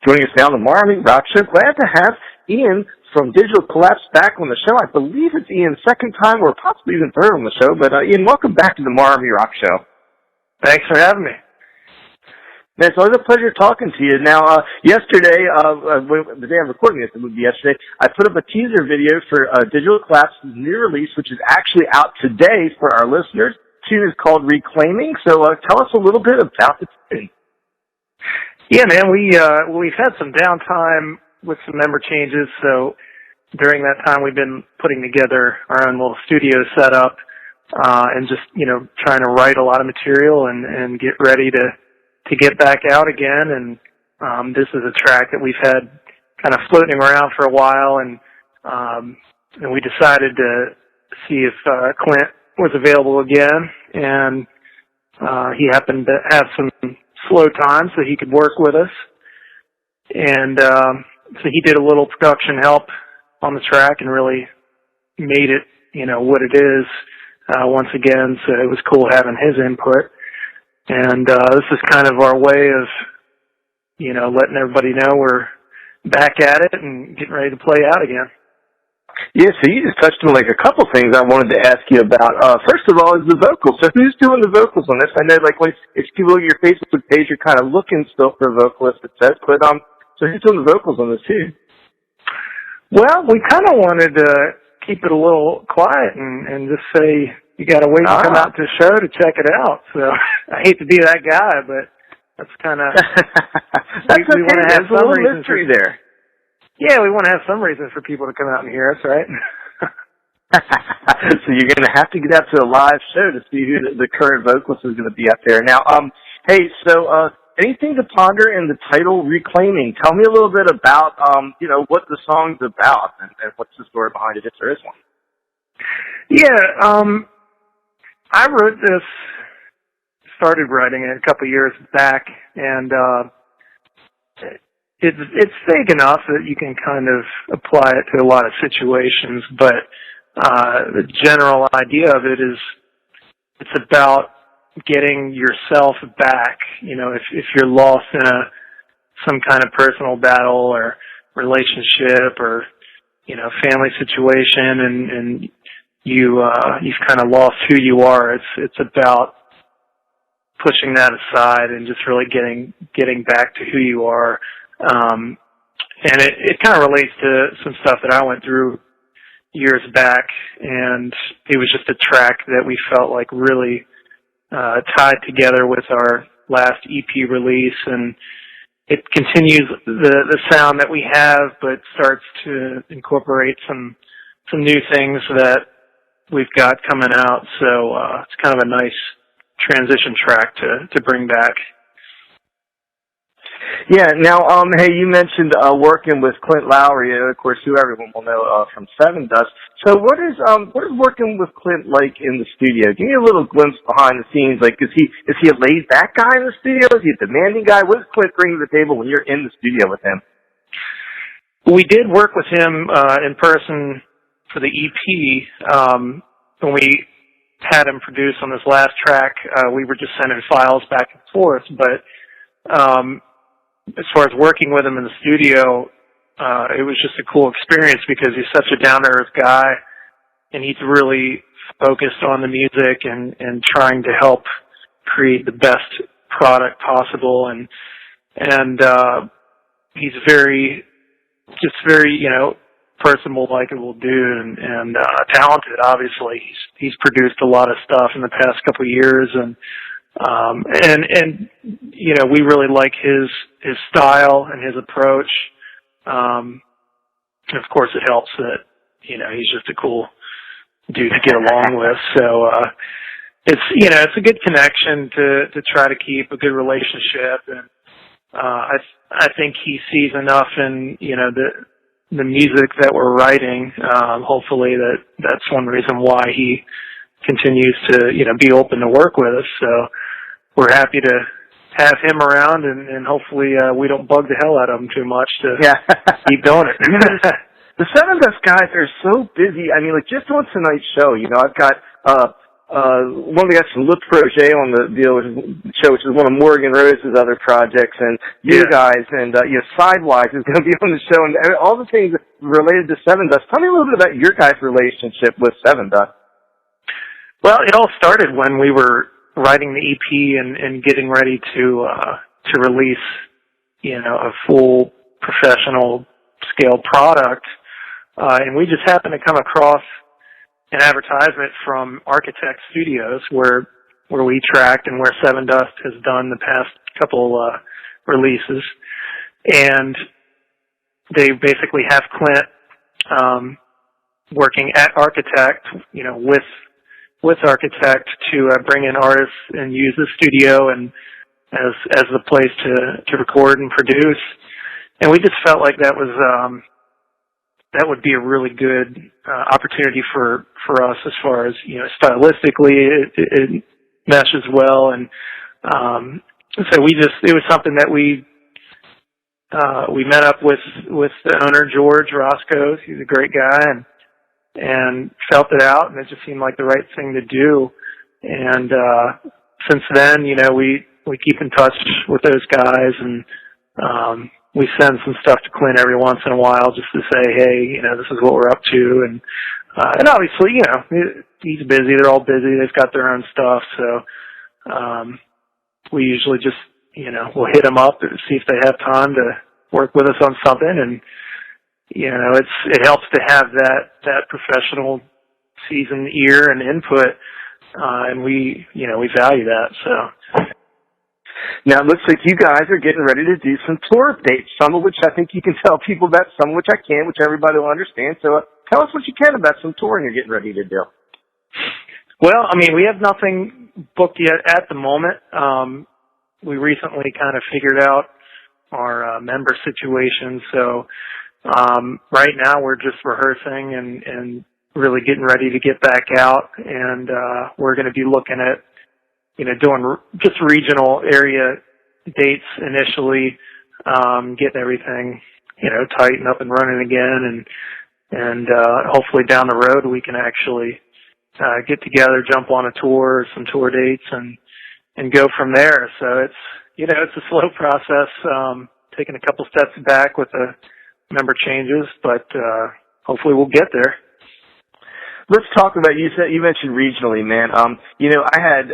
Joining us now on the MARR Rock Show. Glad to have Ian from Digital Collapse back on the show. I believe it's Ian's second time or possibly even third on the show. But Ian, welcome back to the MARR Rock Show. Thanks for having me. Man, it's always a pleasure talking to you. Now, yesterday, the day I'm recording this, it would be yesterday, I put up a teaser video for Digital Collapse's new release, which is actually out today for our listeners. The tune is called Reclaiming. So tell us a little bit about the tune. Yeah, man, we've had some downtime with some member changes, so during that time we've been putting together our own little studio setup, and just, trying to write a lot of material and get ready to get back out again. And this is a track that we've had kind of floating around for a while, and we decided to see if Clint was available again, and he happened to have some slow time so he could work with us. And so he did a little production help on the track and really made it, what it is once again. So it was cool having his input. And this is kind of our way of, letting everybody know we're back at it and getting ready to play out again. Yeah, so you just touched on like a couple things I wanted to ask you about. First of all is the vocals. So who's doing the vocals on this? I know if you look at your Facebook page, you're kind of looking still for a vocalist, it says, but so who's doing the vocals on this too? Well, we kind of wanted to keep it a little quiet and just say you got to wait to come out to the show to check it out. So I hate to be that guy, but that's kind of we want to have some reason mystery there. Yeah, we want to have some reason for people to come out and hear us, right? So you're going to have to get out to a live show to see who the current vocalist is going to be up there. Now, hey, so anything to ponder in the title Reclaiming? Tell me a little bit about, what the song's about and what's the story behind it, if there is one. Yeah, I wrote this, started writing it a couple years back, and it's vague enough that you can kind of apply it to a lot of situations, but the general idea of it is it's about getting yourself back. If you're lost in some kind of personal battle or relationship or family situation, and you've kind of lost who you are. It's about pushing that aside and just really getting back to who you are. And it kind of relates to some stuff that I went through years back, and it was just a track that we felt like really tied together with our last EP release, and it continues the sound that we have, but starts to incorporate some new things that we've got coming out. So it's kind of a nice transition track to bring back. Yeah. Now, hey, you mentioned working with Clint Lowry, of course, who everyone will know from Seven Dust. So, what is working with Clint like in the studio? Give me a little glimpse behind the scenes. Like, is he a laid back guy in the studio? Is he a demanding guy? What does Clint bring to the table when you're in the studio with him? We did work with him in person for the EP. When we had him produce on this last track, we were just sending files back and forth, but as far as working with him in the studio, it was just a cool experience because he's such a down-to-earth guy, and he's really focused on the music and trying to help create the best product possible. And he's very personable, likable dude, and talented. Obviously, he's produced a lot of stuff in the past couple of years, and we really like his style and his approach. And of course it helps that, he's just a cool dude to get along with. So, it's a good connection to try to keep a good relationship. And, I think he sees enough in, the music that we're writing. Hopefully that's one reason why he continues to, be open to work with us. So we're happy to have him around, and hopefully we don't bug the hell out of him too much to keep doing it. The Seven Dust guys are so busy. I mean, like just on tonight's show, I've got one of the guys from Le Projet on the deal, which is one of Morgan Rose's other projects, and you guys, and Sidewise is going to be on the show, and all the things related to Seven Dust. Tell me a little bit about your guys' relationship with Seven Dust. Well, it all started when we were writing the EP and getting ready to release, a full professional scale product, and we just happened to come across an advertisement from Architect Studios where we tracked and where Seven Dust has done the past couple releases, and they basically have Clint working at Architect, with Architect to bring in artists and use the studio and as the place to record and produce, and we just felt like that was that would be a really good opportunity for us as far as, stylistically it meshes well. And so it was something that we met up with the owner, George Roscoe. He's a great guy, and felt it out, and it just seemed like the right thing to do. And since then, we keep in touch with those guys, and we send some stuff to Clint every once in a while just to say, hey, this is what we're up to. And obviously, he's busy. They're all busy. They've got their own stuff. So we usually just, we'll hit them up and see if they have time to work with us on something. And, it helps to have that professional seasoned ear and input. And we value that. So. Now, it looks like you guys are getting ready to do some tour dates, some of which I think you can tell people about, some of which I can't, which everybody will understand. So tell us what you can about some touring you're getting ready to do. Well, we have nothing booked yet at the moment. We recently kind of figured out our member situation. So right now we're just rehearsing and really getting ready to get back out. And we're going to be looking at doing just regional area dates initially, getting everything, tightened up and running again, and hopefully down the road we can actually get together, jump on a tour, some tour dates, and go from there. So it's a slow process, taking a couple steps back with the member changes, but hopefully we'll get there. Let's talk about, you mentioned regionally, man. I had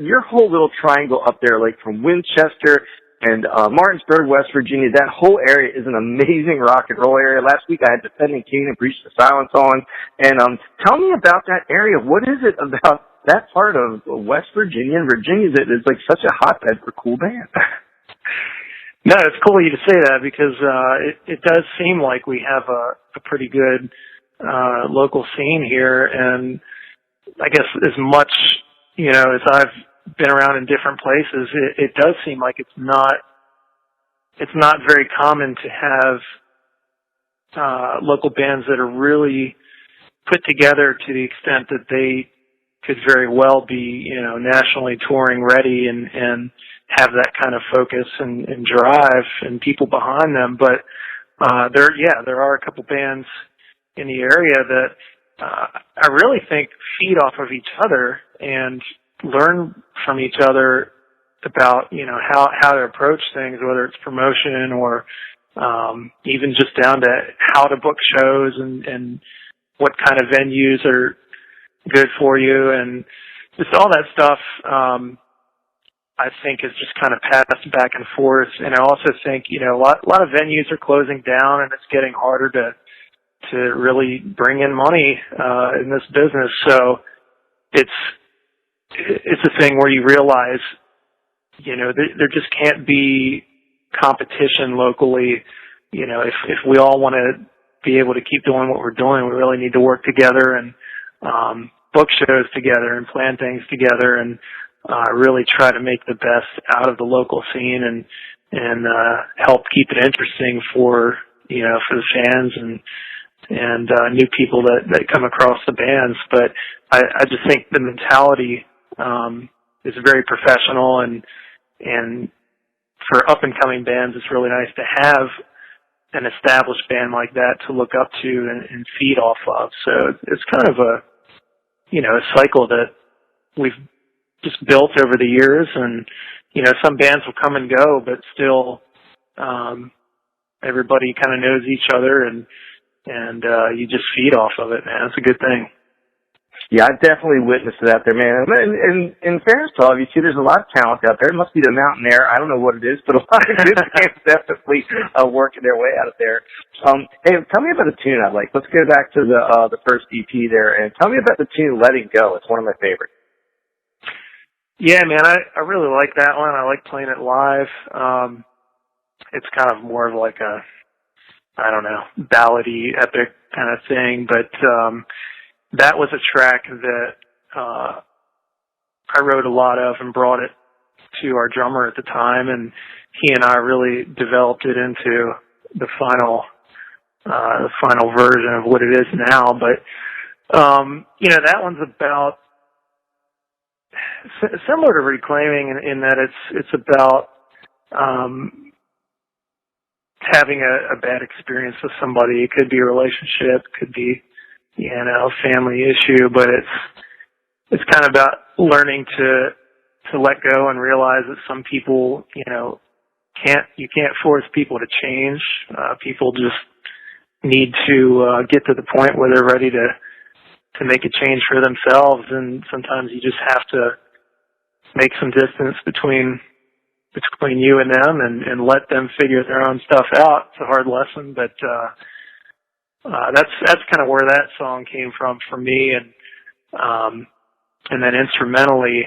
your whole little triangle up there, like from Winchester and Martinsburg, West Virginia. That whole area is an amazing rock and roll area. Last week I had Defending King and Breach the Silence on. And tell me about that area. What is it about that part of West Virginia and Virginia that is like such a hotbed for cool bands? No, it's cool of you to say that because it does seem like we have a pretty good local scene here, and I guess as much, as I've been around in different places, it does seem like it's not very common to have local bands that are really put together to the extent that they could very well be, nationally touring ready and have that kind of focus and drive and people behind them. But there are a couple bands in the area that I really think feed off of each other and learn from each other about, how to approach things, whether it's promotion or even just down to how to book shows and what kind of venues are good for you, and just all that stuff I think is just kind of passed back and forth. And I also think, a lot of venues are closing down, and it's getting harder to really bring in money in this business. So it's a thing where you realize, there just can't be competition locally. If we all want to be able to keep doing what we're doing, we really need to work together and book shows together and plan things together and really try to make the best out of the local scene and help keep it interesting for the fans and new people that come across the bands. But I just think the mentality is very professional, and for up and coming bands, it's really nice to have an established band like that to look up to and feed off of. So it's kind of a cycle that we've just built over the years. And, some bands will come and go, but still, everybody kind of knows each other, and you just feed off of it, man. It's a good thing. Yeah, I've definitely witnessed that there, man. And in fairness to all of you, too, there's a lot of talent out there. It must be the mountain air. I don't know what it is, but a lot of good bands definitely working their way out there. Hey, tell me about the tune I like. Let's go back to the first EP there, and tell me about the tune Letting Go. It's one of my favorites. Yeah, man, I really like that one. I like playing it live. It's kind of more of like a, I don't know, ballady, epic kind of thing, but that was a track that I wrote a lot of and brought it to our drummer at the time, and he and I really developed it into the final version of what it is now. But that one's about similar to Reclaiming in that it's about having a bad experience with somebody. It could be a relationship, it could be family issue, but it's kind of about learning to let go and realize that some people, you can't force people to change. People just need to get to the point where they're ready to make a change for themselves, and sometimes you just have to make some distance between you and them and let them figure their own stuff out. It's a hard lesson, but that's kind of where that song came from for me. And then instrumentally,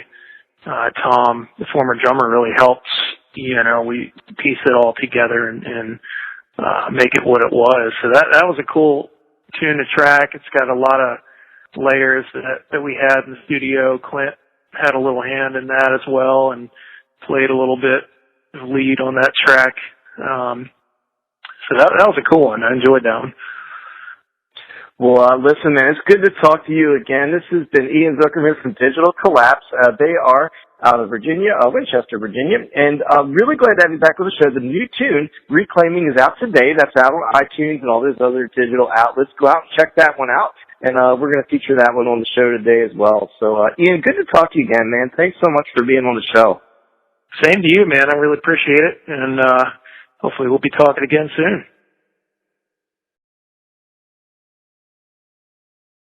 Tom, the former drummer, really helped, we piece it all together and make it what it was. So that was a cool tune to track. It's got a lot of layers that we had in the studio. Clint had a little hand in that as well and played a little bit of lead on that track. So that was a cool one. I enjoyed that one. Well, listen, man, it's good to talk to you again. This has been Ian Zuckerman from Digital Collapse. They are out of Virginia, Winchester, Virginia, and I'm really glad to have you back on the show. The new tune, Reclaiming, is out today. That's out on iTunes and all those other digital outlets. Go out and check that one out, and we're going to feature that one on the show today as well. So, Ian, good to talk to you again, man. Thanks so much for being on the show. Same to you, man. I really appreciate it, and hopefully we'll be talking again soon.